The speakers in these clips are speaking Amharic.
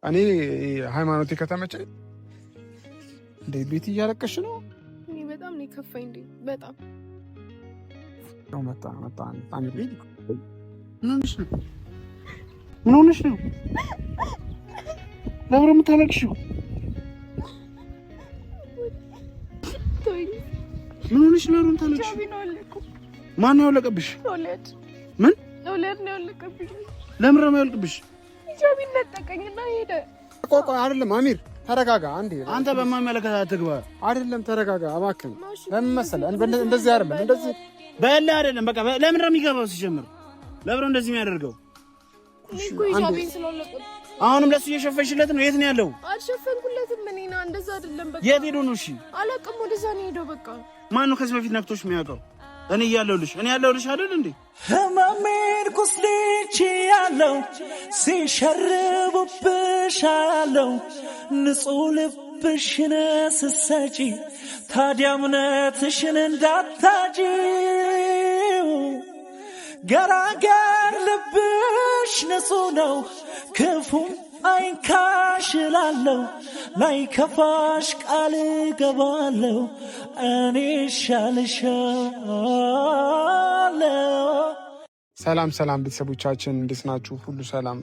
እኔ ሃይማኖቴ ከተመቸኝ እንዴ ቤት እያለቀሽ ነው? እኔ በጣም ነው የከፋኝ እንዴ በጣም ነው መጣ ቤት ምን ሆነሽ ነው? ለምን የምታለቅሽው? ምን ሆነሽ ነው የምታለቅሽው? ማን ነው ያወለቀብሽ? ምን ኦሌድ ነው ያወለቀብሽ? ለምን ነው ያወለቀብሽ? ሂጃብ ነጠቀኝና ሄደ። ቆይ አይደለም አሚር ተረጋጋ። አንተ በማይመለከት አትግባ። አይደለም ተረጋጋ እባክህ። ለምን መሰለህ እንደዚህ አይደለም እንደዚህ በእልህ አይደለም። በቃ ለምን ነው የሚገባው? ሲጀምር ለምን ነው እንደዚህ የሚያደርገው? እኮ ሂጃቤን ስለወለቀ አሁንም ለሱ እየሸፈንሽለት ነው? የት ነው ያለው? አልሸፈንኩለትም። እኔና እንደዛ አይደለም። በቃ የት ሄዶ ነው? እሺ አላውቅም። ወደዛ ነው ሄደው። በቃ ማን ነው ከዚህ በፊት ነክቶሽ የሚያውቀው? እኔ ያለሁልሽ አይደል እንዴ? ህመሜን ቁስልቼ ያለው ሲሸርቡብሽ አለው ንጹህ ልብሽን ስትሰጪ ታዲያ እምነትሽን እንዳታጪው ገራገር ልብሽ ንጹህ ነው ክፉም አይንካሽ እላለሁ ላይ ከፋሽ ቃል እገባለሁ እኔ እሻልሻለሁ። ሰላም ቤተሰቦቻችን እንዴት ናችሁ? ሁሉ ሰላም?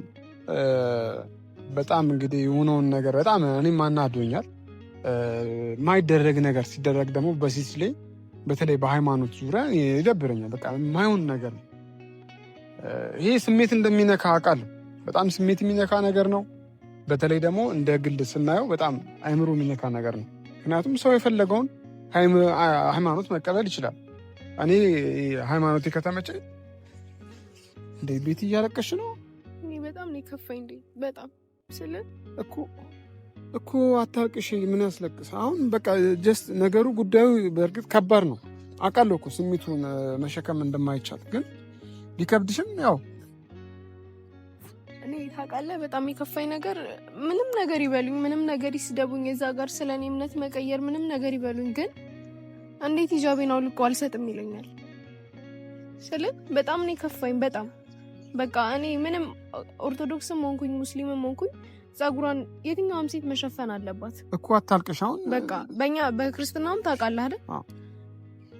በጣም እንግዲህ የሆነውን ነገር በጣም እኔም አናዶኛል። የማይደረግ ነገር ሲደረግ ደግሞ በሴት ላይ በተለይ በሃይማኖት ዙሪያ ይደብረኛል። በቃ የማይሆን ነገር ነው ይሄ። ስሜት እንደሚነካ አውቃለሁ። በጣም ስሜት የሚነካ ነገር ነው። በተለይ ደግሞ እንደ ግል ስናየው በጣም አይምሮ የሚነካ ነገር ነው። ምክንያቱም ሰው የፈለገውን ሃይማኖት መቀበል ይችላል። እኔ ሃይማኖቴ ከተመቸኝ እንዴ ቤት እያለቀሽ ነው? እኔ በጣም ነው የከፋኝ እንዴ በጣም ስለ እኮ አታልቅሽ። ምን ያስለቅስ አሁን? በቃ ጀስት ነገሩ ጉዳዩ በእርግጥ ከባድ ነው አውቃለሁ እኮ ስሜቱን መሸከም እንደማይቻል ግን ሊከብድሽም ያው እኔ ታውቃለህ በጣም የከፋኝ ነገር ምንም ነገር ይበሉኝ፣ ምንም ነገር ይስደቡኝ፣ የዛ ጋር ስለኔ እምነት መቀየር ምንም ነገር ይበሉኝ፣ ግን እንዴት ሂጃቤን አውልቆ አልሰጥም ይለኛል። በጣም ነው የከፋኝ በጣም በቃ እኔ ምንም ኦርቶዶክስም ሆንኩኝ ሙስሊምም ሆንኩኝ ጸጉሯን የትኛውም ሴት መሸፈን አለባት እኮ አታልቅሽ። አሁን በቃ በእኛ በክርስትናውም ታውቃለህ አይደል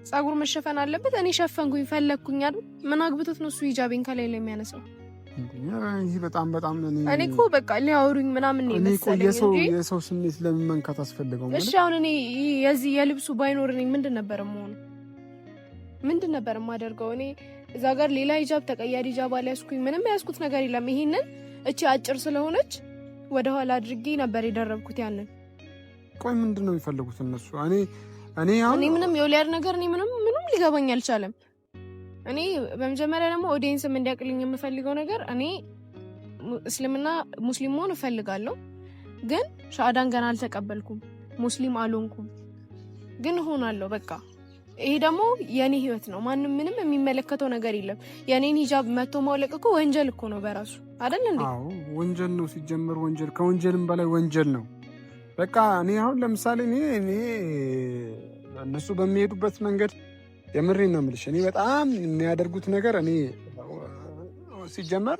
ጸጉር መሸፈን አለበት። እኔ ሸፈንኩኝ ፈለግኩኝ አይደል ምን አግብቶት ነው እሱ ሂጃቤን ከላይ ላይ የሚያነሳው? ይሄ በጣም እኔ እኮ በቃ ሊያወሩኝ ምናምን ነው መሰለኝ እንጂ የሰው ስሜት ለምን መንካት አስፈልገው? እሺ አሁን እኔ የዚህ የልብሱ ባይኖር እኔ ምንድን ነበር የማደርገው? እኔ እዛ ጋር ሌላ ሂጃብ ተቀያሪ ሂጃብ አልያዝኩኝ፣ ምንም ያዝኩት ነገር የለም። ይሄንን እቺ አጭር ስለሆነች ወደ ኋላ አድርጌ ነበር የደረብኩት ያንን። ቆይ ምንድን ነው የሚፈልጉት እነሱ? እኔ ምንም የወሊያድ ነገር እኔ ምንም ሊገባኝ አልቻለም። እኔ በመጀመሪያ ደግሞ ኦዲየንስም እንዲያቅልኝ የምፈልገው ነገር እኔ እስልምና ሙስሊም መሆን እፈልጋለሁ፣ ግን ሻሃዳን ገና አልተቀበልኩም፣ ሙስሊም አልሆንኩም፣ ግን እሆናለሁ። በቃ ይሄ ደግሞ የኔ ህይወት ነው። ማንም ምንም የሚመለከተው ነገር የለም። የኔን ሂጃብ መቶ ማውለቅ እኮ ወንጀል እኮ ነው በራሱ አይደል እንዴ? አዎ ወንጀል ነው ሲጀመር፣ ወንጀል ከወንጀልም በላይ ወንጀል ነው። በቃ እኔ አሁን ለምሳሌ እኔ እነሱ በሚሄዱበት መንገድ የምሬን ነው የምልሽ። እኔ በጣም የሚያደርጉት ነገር እኔ ሲጀመር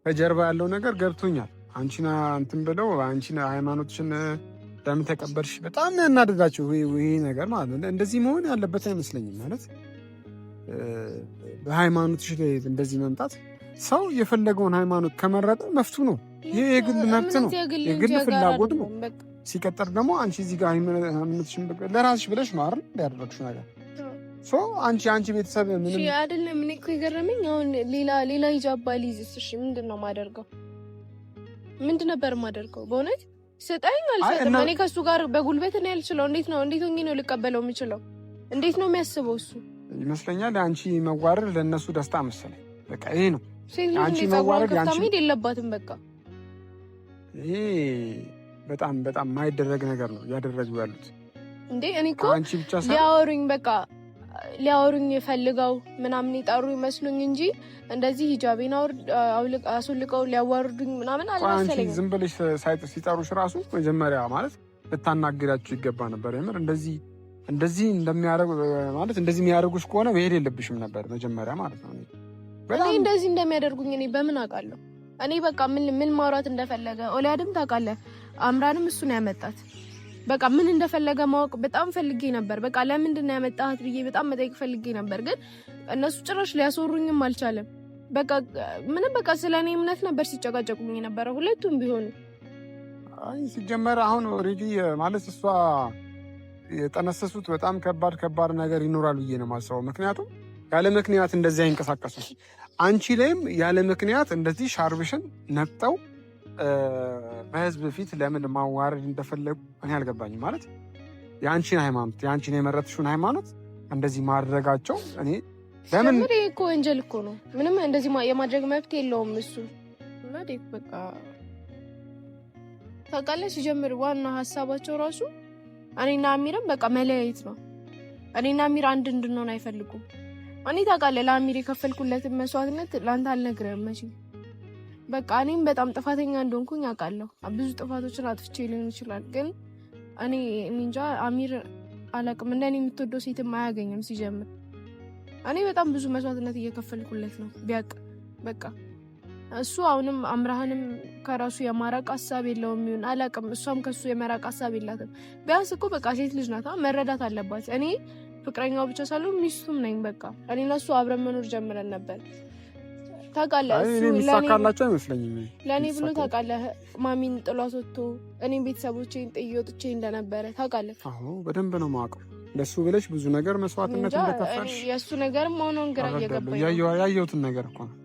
ከጀርባ ያለው ነገር ገብቶኛል። አንቺና እንትን ብለው አንቺና ሃይማኖትሽን ለምን ተቀበልሽ? በጣም ያናደዳቸው ይሄ ነገር ማለት ነው። እንደዚህ መሆን ያለበት አይመስለኝም። ማለት በሃይማኖትሽ ላይ እንደዚህ መምጣት፣ ሰው የፈለገውን ሃይማኖት ከመረጠ መፍቱ ነው። ይሄ የግል መብት ነው፣ የግል ፍላጎት ነው። ሲቀጥር ደግሞ አንቺ እዚህ ጋር ሃይማኖትሽን ለራስሽ ብለሽ ነው አይደል ያደረግሽው ነገር አንቺ ቤተሰብ ምንም አይደለም። እኔ እኮ የገረመኝ አሁን ሌላ ሂጃብ ባልይዝስ እሺ ምንድን ነው የማደርገው? ምንድን ነበር የማደርገው? በእውነት ስጠኝ አልሰጥም። እኔ ከእሱ ጋር በጉልበት ነው ያልችለው። እንዴት ሆኜ ነው ልቀበለው የምችለው? እንዴት ነው የሚያስበው እሱ? ይመስለኛል አንቺ መዋረድ ለእነሱ ደስታ መሰለኝ። በቃ ይሄ ነው አንቺ መዋረድ መሄድ የለባትም። በቃ ይሄ በጣም የማይደረግ ነገር ነው ያደረጉ ያሉት እንዴ። እኔ እኮ ሊያወሩኝ ፈልገው ምናምን ይጠሩ ይመስሉኝ እንጂ እንደዚህ ሂጃቤን አስወልቀው ሊያዋርዱኝ ምናምን አልመሰለኝም። ዝም ብለሽ ሲጠሩሽ ራሱ መጀመሪያ ማለት ልታናግዳችሁ ይገባ ነበር። የምር እንደዚህ እንደሚያደርጉ ማለት እንደዚህ የሚያደርጉሽ ከሆነ መሄድ የለብሽም ነበር መጀመሪያ ማለት ነው። እኔ እንደዚህ እንደሚያደርጉኝ እኔ በምን አውቃለሁ? እኔ በቃ ምን ማውራት እንደፈለገ ኦሊያድም ታውቃለህ፣ አምራንም እሱ ነው ያመጣት። በቃ ምን እንደፈለገ ማወቅ በጣም ፈልጌ ነበር። በቃ ለምንድን ነው ያመጣት ብዬ በጣም መጠየቅ ፈልጌ ነበር፣ ግን እነሱ ጭራሽ ሊያስወሩኝም አልቻለም። በቃ ምንም በቃ ስለኔ እምነት ነበር ሲጨቃጨቁኝ ነበር ሁለቱም ቢሆኑ። አይ ሲጀመር አሁን ኦሬዲ ማለት እሷ የጠነሰሱት በጣም ከባድ ነገር ይኖራል ብዬ ነው የማስበው። ምክንያቱም ያለ ምክንያት እንደዚህ አይንቀሳቀሱ። አንቺ ላይም ያለ ምክንያት እንደዚህ ሻርብሽን ነጠው በህዝብ ፊት ለምን ማዋረድ እንደፈለጉ እኔ አልገባኝም። ማለት የአንቺን ሃይማኖት የአንቺን የመረጥሽውን ሃይማኖት እንደዚህ ማድረጋቸው እኔ ለምን እኮ ወንጀል እኮ ነው። ምንም እንደዚህ የማድረግ መብት የለውም እሱ። ማለት በቃ ታውቃለህ፣ ሲጀምር ዋና ሀሳባቸው ራሱ እኔና አሚርም በቃ መለያየት ነው። እኔና አሚር አንድ እንድንሆን አይፈልጉም። እኔ ታውቃለህ፣ ለአሚር የከፈልኩለትን መስዋዕትነት ለአንተ አልነግርህም መቼም። በቃ እኔም በጣም ጥፋተኛ እንደሆንኩኝ አውቃለሁ። ብዙ ጥፋቶችን አጥፍቼ ሊሆን ይችላል፣ ግን እኔ እንጃ አሚር አላውቅም፣ እንደኔ የምትወደው ሴትም አያገኝም ሲጀምር። እኔ በጣም ብዙ መስዋዕትነት እየከፈልኩለት ነው ቢያውቅ። በቃ እሱ አሁንም አምራህንም ከራሱ የማራቅ ሀሳብ የለውም ይሁን አላውቅም፣ እሷም ከሱ የመራቅ ሀሳብ የላትም። ቢያንስ እኮ በቃ ሴት ልጅ ናት፣ መረዳት አለባት። እኔ ፍቅረኛው ብቻ ሳልሆን ሚስቱም ነኝ። በቃ እኔ እና እሱ አብረን መኖር ጀምረን ነበር። ታውቃለህ፣ እሱ የሚሳካላቸው አይመስለኝም ለእኔ ብሎ ታውቃለህ፣ ማሚን ጥሏት ወጥቶ እኔም ቤተሰቦቼን ጥዬ ወጥቼ እንደነበረ ታውቃለህ። አዎ በደንብ ነው የማውቀው። ለሱ ብለሽ ብዙ ነገር መስዋዕትነት እንደከፈልሽ የእሱ ነገርም ሆኖን ግራ እየገባኝ ያየሁትን ነገር እኮ ነው።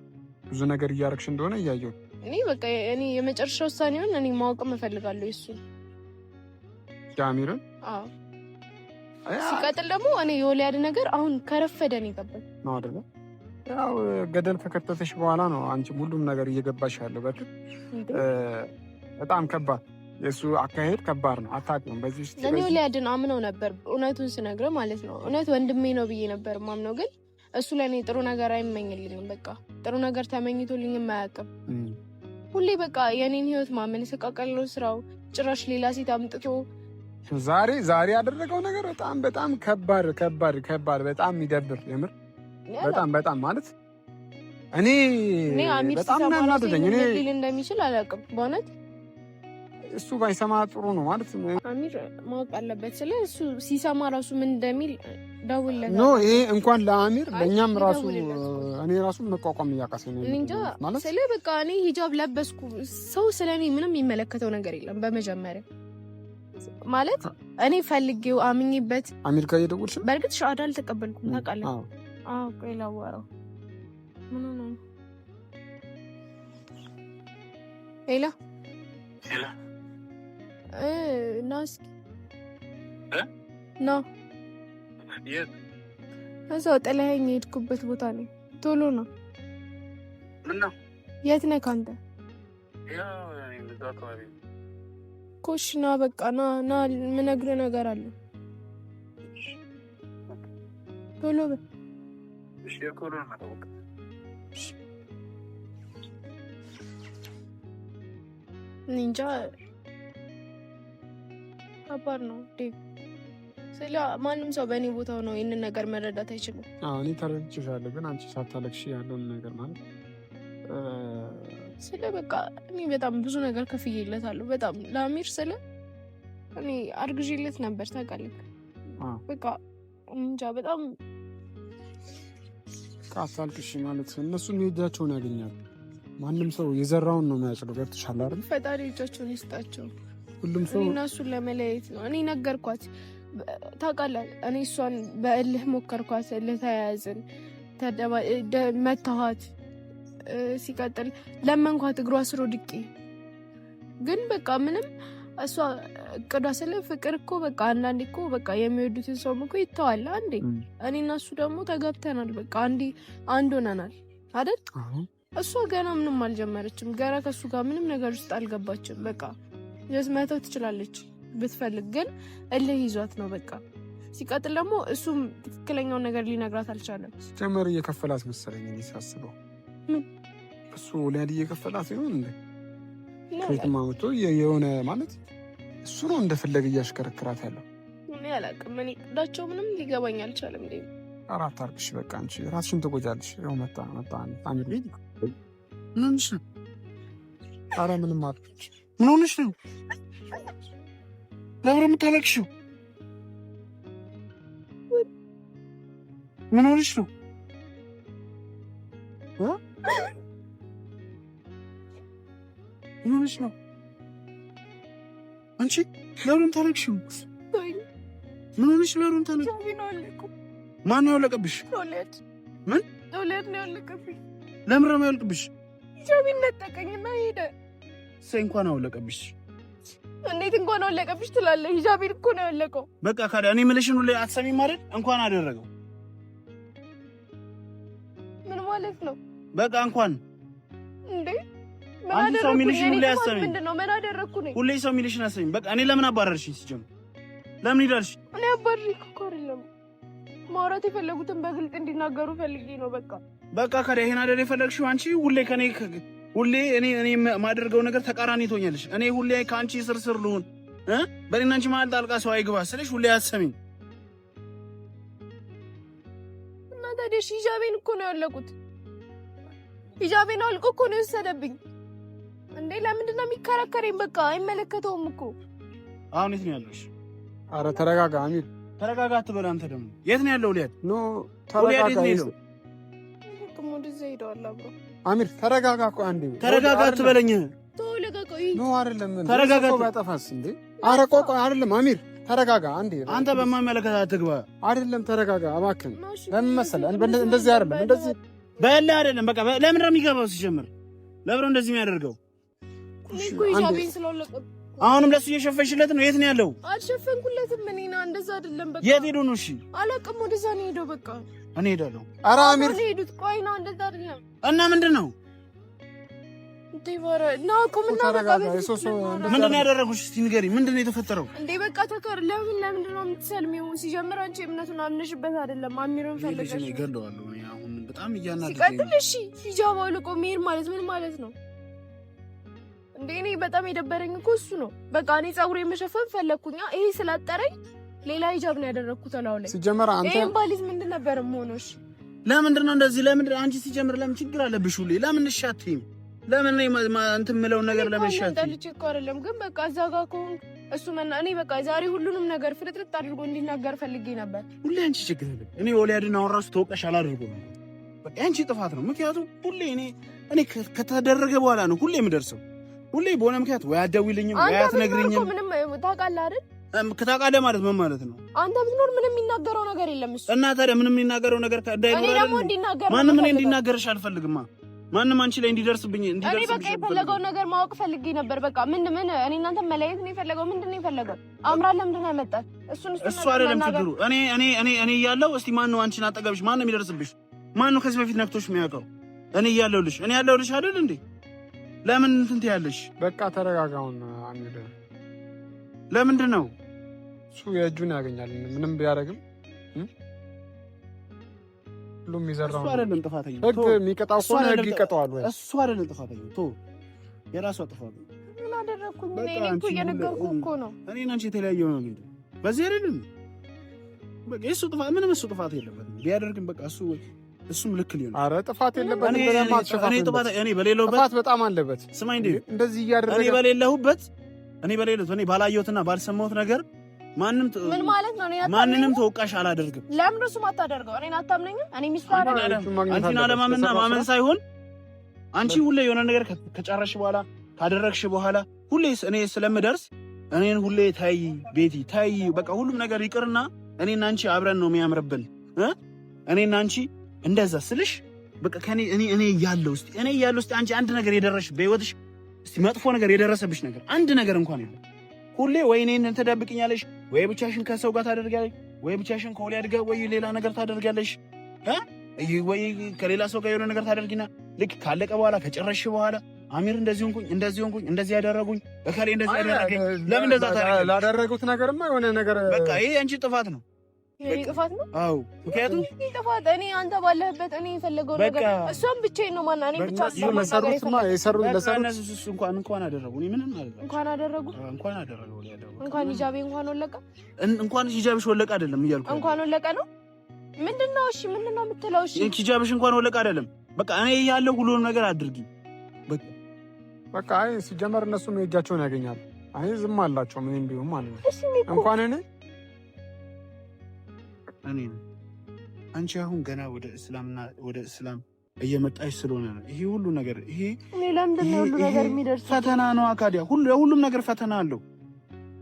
ብዙ ነገር እያደረግሽ እንደሆነ እያየሁ እኔ በቃ እኔ የመጨረሻ ውሳኔውን እኔ ማወቅም እፈልጋለሁ የሱ ጃሚርን። አዎ ሲቀጥል ደግሞ እኔ የወሊያድ ነገር አሁን ከረፈደ ነው የገባኝ ነው አይደለ? ያው ገደል ከከተተሽ በኋላ ነው አንቺ ሁሉም ነገር እየገባሽ ያለው። በፊት በጣም ከባድ የሱ አካሄድ ከባድ ነው። አታውቅም። በዚህ ውስጥ እኔ ወሊያድን አምነው ነበር እውነቱን ስነግረው ማለት ነው። እውነት ወንድሜ ነው ብዬ ነበር ማምነው፣ ግን እሱ ለእኔ ጥሩ ነገር አይመኝልኝም። በቃ ጥሩ ነገር ተመኝቶልኝም አያውቅም። ሁሌ በቃ የኔን ህይወት ማመን ሰቃቀለው ስራው። ጭራሽ ሌላ ሴት አምጥቶ ዛሬ ያደረገው ነገር በጣም ከባድ በጣም የሚደብር የምር በጣም ማለት እኔ በጣም እናደደኝ። እኔ ሊል እንደሚችል አላውቅም በእውነት እሱ ባይሰማ ጥሩ ነው ማለት አሚር ማወቅ አለበት። ስለ እሱ ሲሰማ ራሱ ምን እንደሚል ደውልለት ነው። ይሄ እንኳን ለአሚር ለኛም ራሱ እኔ ራሱ መቋቋም እያቃሰኝ ነው እንጃ ማለት ስለ በቃ እኔ ሂጃብ ለበስኩ ሰው ስለኔ ምንም የሚመለከተው ነገር የለም። በመጀመሪያ ማለት እኔ ፈልጌው አምኜበት አሚር ጋር እየደወልሽ በእርግጥ ሻሃዳ አልተቀበልኩም ታውቃለህ። አዎ ቆይ ላዋራው ምን ነው ሄላ ና እስኪ ና እዛው ጥለኸኝ የሄድኩበት ቦታ ነው። ቶሎ ነው። ምነው የት ነህ አንተ? ኮሽ ና በቃ ና የምነግርህ ነገር አለ። ቶሎ በል እንጃ ከባድ ነው ዴቭ። ስለ ማንም ሰው በእኔ ቦታው ነው ይህንን ነገር መረዳት አይችልም። እኔ ተረድቼሻለሁ፣ ግን አንቺ ሳታለቅሽ ያለውን ነገር ማለት ስለ በቃ እኔ በጣም ብዙ ነገር ከፍዬለታለሁ። በጣም ለአሚር ስለ እኔ አርግዤለት ነበር ታውቃለህ። በቃ እንጃ በጣም ካሳልክሽ ማለት እነሱ እጃቸውን ያገኛሉ። ማንም ሰው የዘራውን ነው የሚያጭደው። ገብቶሻል አይደል? ፈጣሪ እጃቸውን ይስጣቸው። ሁሉም ሰው እኔና እሱን ለመለያየት ነው። እኔ ነገርኳት ታውቃለህ። እኔ እሷን በእልህ ሞከርኳት፣ እልህ ተያያዝን፣ መታኋት። ሲቀጥል ለመንኳት እግሯ ስር ወድቄ፣ ግን በቃ ምንም እሷ እቅዷ ስለ ፍቅር እኮ በቃ አንዳንዴ እኮ በቃ የሚወዱትን ሰው እኮ ይተዋል አንዴ። እኔና እሱ ደግሞ ተጋብተናል። በቃ አንድ ሆነናል አይደል? እሷ ገና ምንም አልጀመረችም። ገና ከእሱ ጋር ምንም ነገር ውስጥ አልገባችም። በቃ መተው ትችላለች ብትፈልግ፣ ግን እልህ ይዟት ነው በቃ። ሲቀጥል ደግሞ እሱም ትክክለኛውን ነገር ሊነግራት አልቻለም። ጀመር እየከፈላት መሰለኝ ሳስበው። እሱ ወሊያድ እየከፈላት ሲሆን እንደ ከየትም አመቶ የሆነ ማለት እሱ ነው እንደፈለገ እያሽከረክራት ያለው። እኔ አላውቅም። እኔ እቅዳቸው ምንም ሊገባኝ አልቻለም። እንዴ አራት አርግሽ በቃ አንቺ ራስሽን ትጎጃለሽ። ያው መጣ አሚር ቤት ምንሽ ኧረ ምንም አትልሽ። ምን ሆነሽ ነው? ለምን የምታለቅሽው? ምን ሆነሽ ነው? ምን ሆነሽ ነው? አንቺ ለምን የምታለቅሽው? ምን ሆነሽ ነው? ለምን የምታለቅሽው? ማን ነው ያወለቀብሽ? ምን ዶለት ነው ያወለቀብሽ? ለምን ነው ያወለቀብሽ? ጃቢን ነጠቀኝና ሄደ። ሰይ እንኳን አወለቀብሽ። እንዴት እንኳን አወለቀብሽ ትላለህ? ሂጃቤን እኮ ነው ያወለቀው። በቃ ካዲያ እኔ የምልሽን ሁሌ አትሰሚም ማለት እንኳን አደረገው። ምን ማለት ነው? በቃ እንኳን እንዴ አንቺ ሰው የሚልሽን ሁሌ አትሰሚም። ምንድነው? ምን አደረኩ ነኝ? ሁሌ ሰው የሚልሽን አትሰሚም። በቃ እኔ ለምን አባረርሽኝ? ሲጀምር ለምን ሄዳልሽ? እኔ አባረርኩ እኮ አይደለም። ማውራት የፈለጉትን በግልጽ እንዲናገሩ ፈልጌ ነው። በቃ ካዲያ ይሄን አይደል የፈለግሽው አንቺ? ሁሌ እኔ የማደርገው ነገር ተቃራኒ ትሆኛለሽ። እኔ ሁሌ ከአንቺ ስርስር ልሁን በእኔና አንቺ መሀል ጣልቃ ሰው አይግባ ስልሽ ሁሌ አትሰሚኝ። እና ታዲያ ሂጃቤን እኮ ነው ያወለቁት። ሂጃቤን አውልቆ እኮ ነው የወሰደብኝ። እንዴ ለምንድን ነው የሚከራከረኝ? በቃ አይመለከተውም እኮ። አሁን የት ነው ያለሽ? ኧረ ተረጋጋ አሚር፣ ተረጋጋ አትበል። አንተ ደግሞ የት ነው ያለው? ሊያድ ኖ ተረጋጋ። ወደዛ ሄደዋል አብሮ። አሚር ተረጋጋ። እኮ አንዴ ተረጋጋ አትበለኝ። ኖ አይደለም ተረጋጋ። ባጠፋስ እንዴ? ኧረ ቆይ አይደለም አሚር ተረጋጋ አንዴ። አንተ በማይመለከት አትግባ። አይደለም ተረጋጋ እባክህ። ለምን መሰለህ እንደዚህ አይደለም እንደዚህ በለ አይደለም። በቃ ለምን ነው የሚገባው? ሲጀምር ለምን ነው እንደዚህ የሚያደርገው? ሂጃቤን ስለወለቀው አሁንም ለሱ እየሸፈንሽለት ነው? የት ነው ያለው? አልሸፈንኩለትም። እኔና እንደዛ አይደለም። በቃ የት ሄዶ ነው? እሺ አላውቅም። ወደዛ ነው ሄደው። በቃ እኔ ሄዳለሁ። ኧረ አሚር ሄዱት። ቆይ ነው እንደዛ አይደለም። እና ምንድን ነው ዲቫራ ነው ኮምና በቃ ምንድን ነው ያደረጉሽ? እስቲ ንገሪኝ። ምንድን ነው የተፈጠረው? እንዴ በቃ ተከር ለምንድን ነው የምትሰልሚው? ሲጀምር አንቺ እምነቱን አምነሽበት አይደለም። አሚሩን ፈልገሽ ነው ይገለዋል። አሁን በጣም እያናደደኝ። ሲቀጥል እሺ ሂጃብ አውልቆ መሄድ ማለት ምን ማለት ነው? እንዴ እኔ በጣም የደበረኝ እኮ እሱ ነው። በቃ እኔ ፀጉሬ መሸፈን ፈለኩኛ። ይሄ ስላጠረኝ ሌላ ሂጃብ ነው ያደረኩት አላው ላይ። ሲጀመር አንተ ይሄን ባሊዝ ምንድን ነበር የምሆነው? ለምንድን ነው እንደዚህ? ለምን አንቺ ሲጀምር ለምን ችግር አለብሽ? ሁሌ ለምን እሻትይም? ለምን እንትን የምለውን ነገር ለምን እሻትይም? እንደልጭ እኮ አይደለም ግን በቃ እዛ ጋር ከሆንክ እሱ እኔ በቃ ዛሬ ሁሉንም ነገር ፍርጥርጥ አድርጎ እንዲናገር ፈልጌ ነበር። ሁሌ አንቺ ችግር አለ። እኔ ወሊያድን አሁን ራሱ ተወቀሽ አላደርጎ ነው። በቃ አንቺ ጥፋት ነው። ምክንያቱም ሁሌ እኔ ከተደረገ በኋላ ነው ሁሌ የምደርሰው። ሁሌ በሆነ ምክንያት ወይ አትደውይልኝም ወይ አትነግሪኝም። ምንም ታውቃለህ አይደል? ታውቃለህ ማለት ምን ማለት ነው? አንተ ብትኖር ምንም የሚናገረው ነገር የለም እሱ። እና ታዲያ ምንም የሚናገረው ነገር እንዳይኖር ማንም እኔ እንዲናገርሽ አልፈልግማ። ማንም አንቺ ላይ እንዲደርስብኝ እኔ በቃ የፈለገውን ነገር ማወቅ ፈልጌ ነበር። በቃ ምን እኔ እናንተ መለየት ነው የፈለገው? ምንድን ነው የፈለገው? አምራን ለምንድን ነው ያመጣት? እሱ አይደለም ችግሩ። እኔ እያለሁ እስቲ ማን ነው አንቺን አጠገብሽ? ማን ነው የሚደርስብሽ? ማን ነው ከዚህ በፊት ነክቶሽ የሚያውቀው? እኔ እያለሁልሽ አይደል እንዴ? ለምን እንትን ትያለሽ? በቃ ተረጋጋውን አሚር። ለምንድን ነው እሱ የእጁን ያገኛል ምንም ቢያደርግም ሁሉም ይዘራው። እሱ አይደለም ጥፋተኛ። ህግ የሚቀጣው እኮ ህግ ይቀጣዋል ወይ? እሱ አይደለም ጥፋተኛ። የራሷ ጥፋት ነው። ምን አደረኩኝ? እኔ እኮ እየነገርኩህ እኮ ነው። እኔ እና አንቺ የተለያየው ነው እንዴ? በዚህ አይደለም። በቃ እሱ ጥፋት ምንም እሱ ጥፋት የለበትም። ቢያደርግም በቃ እሱም ልክ ሊሆን። ኧረ ጥፋት የለበትም። እኔ በሌለሁበት ጥፋት በጣም አለበት። ስማኝ እንዴ እንደዚህ እያደረገ እኔ በሌለሁበት እኔ ባላየሁትና ባልሰማሁት ነገር ማንም ምን ማለት ነው? ማንንም ተወቃሽ አላደርግም። ለምን እሱ ማታደርገው? እኔን አታምነኝም? እኔ ሚስቱ አንቺን አለማመንና ማመን ሳይሆን አንቺ ሁሌ የሆነ ነገር ከጨረሽ በኋላ ካደረግሽ በኋላ ሁሌ እኔ ስለምደርስ እኔን ሁሌ ታይ ቤቲ ታይ በቃ ሁሉም ነገር ይቅርና እኔና አንቺ አብረን ነው የሚያምርብን። እኔና አንቺ እንደዛ ስልሽ በቃ እኔ እያለሁ እስቲ አንቺ አንድ ነገር የደረሽ በህይወትሽ እስቲ መጥፎ ነገር የደረሰብሽ ነገር አንድ ነገር እንኳን ይሁን ሁሌ ወይ እኔን ትደብቅኛለሽ፣ ወይ ብቻሽን ከሰው ጋር ታደርጋለሽ፣ ወይ ብቻሽን ከወሊያ ጋር ወይ ሌላ ነገር ታደርጋለሽ፣ ወይ ከሌላ ሰው ጋር የሆነ ነገር ታደርጊና ልክ ካለቀ በኋላ ከጨረሽ በኋላ አሚር እንደዚህ ሆንኩኝ እንደዚህ ያደረጉኝ በካሌ እንደዚህ ያደረገኝ ለምን እንደዛ ታደርጋለሽ? ላደረጉት ነገርማ የሆነ ነገር በቃ ይሄ አንቺ ጥፋት ነው። ጥፋት ነው? አዎ ምክንያቱም ጥፋት እኔ አንተ ባለህበት እኔ የፈለገው ነገር እሷም ብቻዬን ነው ማና እኔ ብቻ እንኳን አደረጉ እኔ ምንም አይደለም። እንኳን አደረጉ እንኳን ሂጃቤ እንኳን ወለቀ እንኳን ሂጃብሽ ወለቀ አይደለም እያልኩ እንኳን ወለቀ ነው። ምንድነው? እሺ ምንድነው የምትለው? እሺ ሂጃብሽ እንኳን ወለቀ አይደለም። በቃ እኔ ያለው ሁሉንም ነገር አድርጊ። በቃ በቃ አይ ሲጀመር እነሱም የእጃቸውን ያገኛሉ። አይ ዝም አላቸው ምንም ቢሆን ማለት ነው። እንኳን እኔ አንቺ አሁን ገና ወደ እስላም እየመጣሽ ስለሆነ ነው ይሄ ሁሉ ነገር። ይሄ ለምንድን ነው ሁሉ ነገር የሚደርሰው? ፈተና ነው አካዲያ። ሁሉም ነገር ፈተና አለው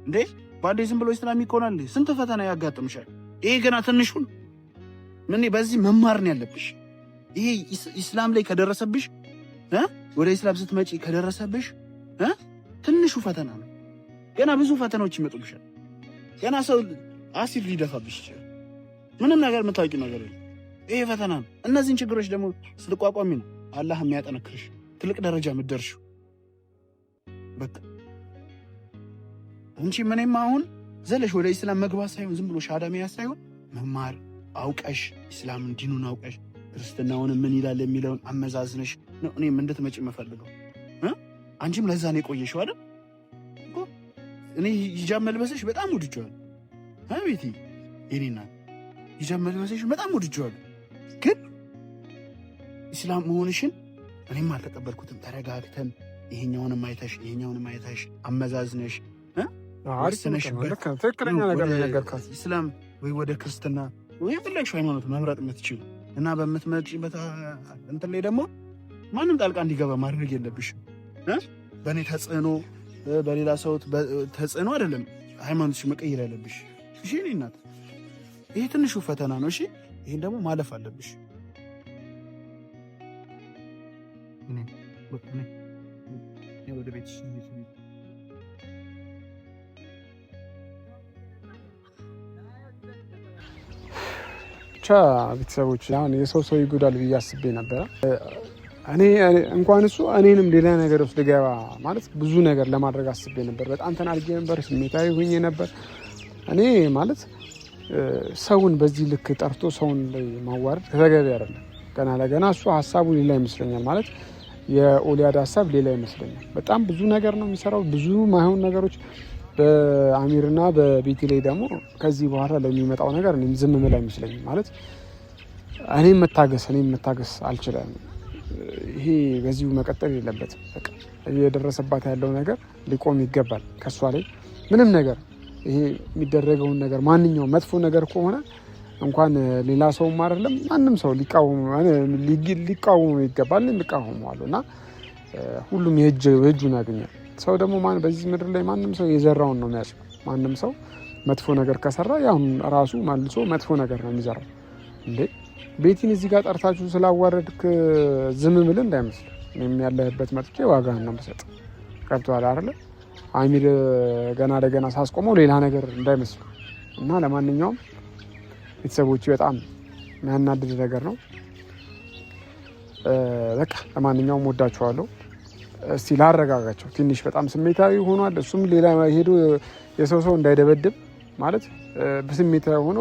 እንዴ። ባዴ ዝም ብሎ እስላም ይኮናል? ስንት ፈተና ያጋጥምሻል። ይሄ ገና ትንሹ ነው። በዚህ መማር ነው ያለብሽ። ይሄ እስላም ላይ ከደረሰብሽ ወደ እስላም ስትመጪ ከደረሰብሽ ትንሹ ፈተና ነው። ገና ብዙ ፈተናዎች ይመጡብሻል። ገና ሰው አሲድ ሊደፋብሽ ይችላል። ምንም ነገር የምታውቂው ነገር የለም። ይሄ ፈተና ነው። እነዚህን ችግሮች ደግሞ ስትቋቋሚ ነው አላህ የሚያጠነክርሽ ትልቅ ደረጃ የምትደርሺው። በቃ አንቺ ምንም አሁን ዘለሽ ወደ እስላም መግባት ሳይሆን ዝም ብሎ ሻሃዳ መያዝ ሳይሆን መማር አውቀሽ እስላምን ዲኑን አውቀሽ ክርስትናውን ምን ይላል የሚለውን አመዛዝነሽ ነው እኔም እንድትመጪ የምፈልገው። አንቺም ለዛ ነው የቆየሽው አይደል? እኔ ሂጃብ መልበስሽ በጣም ወድጄዋለሁ። አቤቴ የኔና ሂጃብ መልበስሽ በጣም ወድጄዋለሁ። ግን እስላም መሆንሽን እኔም አልተቀበልኩትም። ተረጋግተን ይሄኛውንም አይተሽ አመዛዝነሽ ትክክለኛ ነገር ነገርካት። እስላም ወይ ወደ ክርስትና ወይ የፈለግሽው ሃይማኖት መምረጥ የምትችሉ እና በምትመጪበት እንትን ላይ ደግሞ ማንም ጣልቃ እንዲገባ ማድረግ የለብሽም። በእኔ ተጽዕኖ በሌላ ሰው ተጽዕኖ አይደለም ሃይማኖትሽ መቀየር ያለብሽ። እሺ እኔ እናት ይሄ ትንሹ ፈተና ነው። እሺ ይሄን ደግሞ ማለፍ አለብሽ። ወደ ቤት ብቻ ቤተሰቦች አሁን የሰው ይጎዳል ብዬ አስቤ ነበረ። እኔ እንኳን እሱ እኔንም ሌላ ነገር ውስጥ ልገባ ማለት ብዙ ነገር ለማድረግ አስቤ ነበር። በጣም ተናድጄ ነበር፣ ስሜታዊ ሆኜ ነበር። እኔ ማለት ሰውን በዚህ ልክ ጠርቶ ሰውን ላይ ማዋረድ ተገቢ አይደለም። ገና ለገና እሱ ሀሳቡ ሌላ ይመስለኛል። ማለት የኦሊያድ ሀሳብ ሌላ ይመስለኛል። በጣም ብዙ ነገር ነው የሚሰራው፣ ብዙ ማይሆን ነገሮች በአሚርና በቤቲ ላይ ደግሞ ከዚህ በኋላ ለሚመጣው ነገር እኔም ዝም ምል አይመስለኝም። ማለት እኔም መታገስ አልችልም። ይሄ በዚሁ መቀጠል የለበትም። በቃ እየደረሰባት ያለው ነገር ሊቆም ይገባል። ከሷ ላይ ምንም ነገር ይሄ የሚደረገውን ነገር ማንኛውም መጥፎ ነገር ከሆነ እንኳን ሌላ ሰውም አይደለም ማንም ሰው ሊቃወሙ ይገባል። ሊቃወመዋለሁ እና ሁሉም የእጁን ያገኛል። ሰው ደግሞ በዚህ ምድር ላይ ማንም ሰው የዘራውን ነው የሚያጭ። ማንም ሰው መጥፎ ነገር ከሰራ ያው ራሱ መልሶ መጥፎ ነገር ነው የሚዘራው። እንዴ ቤቲን እዚህ ጋር ጠርታችሁ ስላዋረድክ ዝም ብል እንዳይመስል። እኔም ያለህበት መጥቼ ዋጋህን ነው የምሰጥ። ቀርቷል አይደለ? አሚር ገና ለገና ሳስቆመው ሌላ ነገር እንዳይመስል እና ለማንኛውም ቤተሰቦች በጣም የሚያናድድ ነገር ነው። በቃ ለማንኛውም ወዳችኋለሁ። እስቲ ላረጋጋቸው። ትንሽ በጣም ስሜታዊ ሆኗል። እሱም ሌላ ሄዶ የሰው እንዳይደበድብ ማለት በስሜታዊ ሆኖ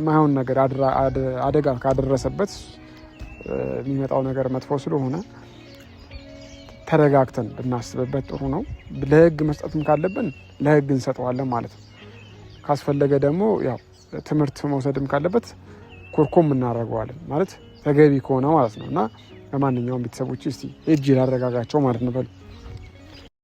ማይሆን ነገር አደጋ ካደረሰበት የሚመጣው ነገር መጥፎ ስለሆነ ተረጋግተን ብናስብበት ጥሩ ነው። ለህግ መስጠትም ካለብን ለህግ እንሰጠዋለን ማለት ነው። ካስፈለገ ደግሞ ያው ትምህርት መውሰድም ካለበት ኮርኮም እናደርገዋለን ማለት ተገቢ ከሆነ ማለት ነው። እና ለማንኛውም ቤተሰቦች እስቲ እጅ ላረጋጋቸው ማለት ነው።